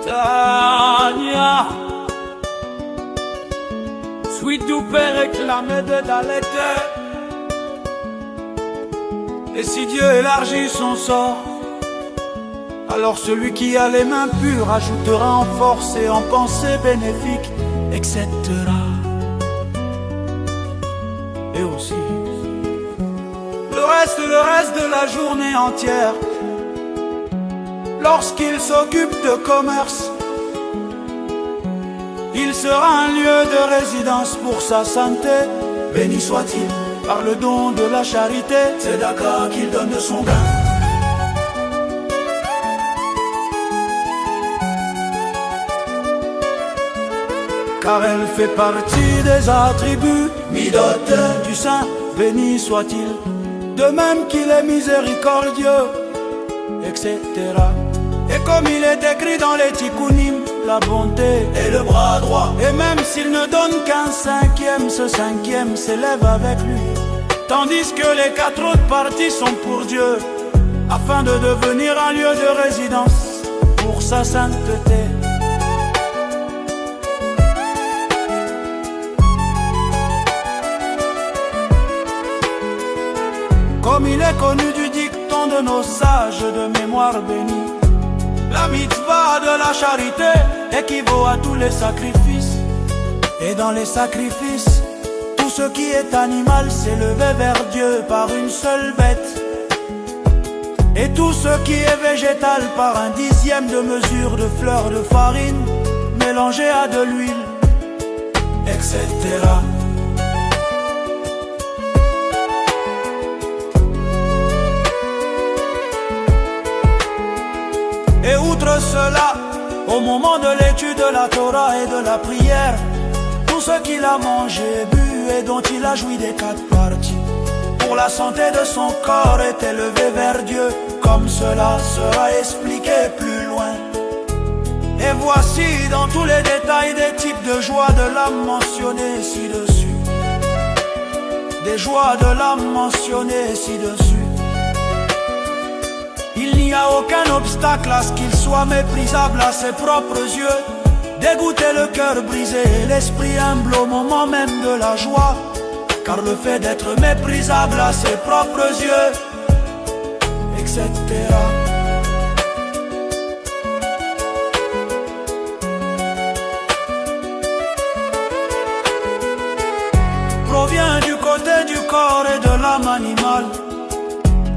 Tania, Sweet Doupé réclamé de Dalete. Et si Dieu élargit son sort, alors celui qui a les mains pures ajoutera en force et en pensée bénéfique, etc. Et aussi le reste de la journée entière, lorsqu'il s'occupe de commerce, il sera un lieu de résidence pour sa santé. Béni soit-il par le don de la charité, c'est Dakar qu'il donne de son gain. Car elle fait partie des attributs Midot du Saint, béni soit-il, de même qu'il est miséricordieux, etc. Et comme il est écrit dans les Tikkunim, la bonté est le bras droit. Et même s'il ne donne qu'un cinquième, ce cinquième s'élève avec lui. Tandis que les 4 autres parties sont pour Dieu, afin de devenir un lieu de résidence pour sa sainteté. Comme il est connu du dicton de nos sages de mémoire bénie, la mitzvah de la charité équivaut à tous les sacrifices. Et dans les sacrifices, tout ce qui est animal s'élevait vers Dieu par une seule bête. Et tout ce qui est végétal par un dixième de mesure de fleur de farine mélangée à de l'huile, etc. Et outre cela, au moment de l'étude de la Torah et de la prière, tout ce qu'il a mangé, bu et dont il a joui des 4 parties, pour la santé de son corps est élevé vers Dieu, comme cela sera expliqué plus loin. Et voici dans tous les détails des types de joie de l'âme mentionnés ci-dessus. Des joies de l'âme mentionnées ci-dessus. Il n'y a aucun obstacle à ce qu'il soit méprisable à ses propres yeux, dégoûter le cœur brisé et l'esprit humble au moment même de la joie, car le fait d'être méprisable à ses propres yeux, etc. provient du côté du corps et de l'âme animale,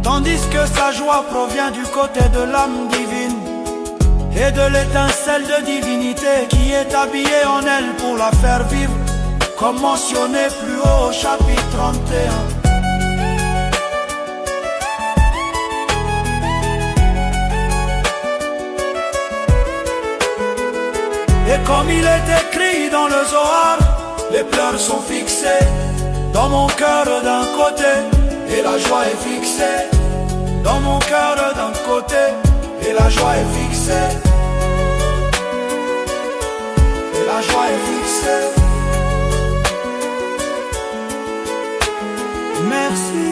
tandis que sa joie provient du côté de l'âme divine et de l'étincelle de divinité qui est habillée en elle pour la faire vivre, comme mentionné plus haut au chapitre 31. Et comme il est écrit dans le Zohar, les pleurs sont fixés dans mon cœur d'un côté, et la joie est fixée dans mon cœur d'un côté, et la joie est fixée, et la joie est fixée. Merci.